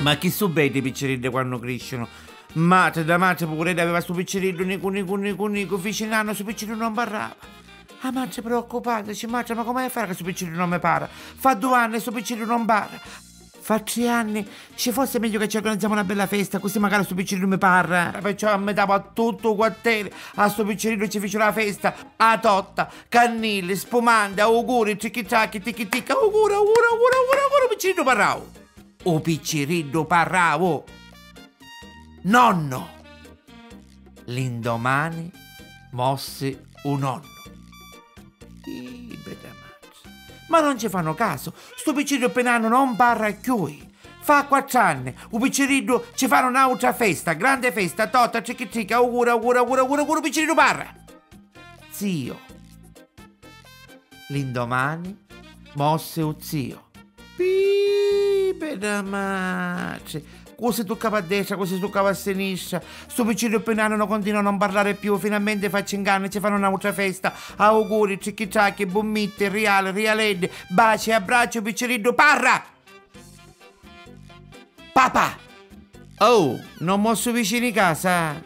Ma chi so vede i piccirilli quando crescono? Madre da madre pure aveva sto piccirillo nico vicino su piccirillo non parlava. La madre preoccupata dice madre ma come fare che sto piccirillo non mi para? Fa 2 anni sto piccirillo non para. Fa 3 anni ci fosse meglio che ci organizziamo una bella festa così magari sto piccirillo mi parla. Perciò a metà a tutto il quartiere a sto piccirillo ci fece la festa. A totta, cannille, spumante, auguri, ticchi-tacchi, ticchi-ticca, auguri, piccirillo parlavo. O piccirillo parlavo. Nonno. L'indomani mosse un nonno. Ma non ci fanno caso. Sto piccirillo penano non parla più. Fa 4 anni. Un piccirillo ci fanno un'altra festa. Grande festa. Totta, cicchi, augura, piccirillo parla. Zio. L'indomani mosse un zio. Pipeda madre. Così toccava a destra, così toccava a sinistra. Sto piccirillo penano non continua a non parlare più. Finalmente faccio inganno e ci fanno un'altra festa. Auguri, cicchi, bommitte, rialette, baci, abbraccio, piccirillo, parra! Papà! Oh, non mosso vicino in casa?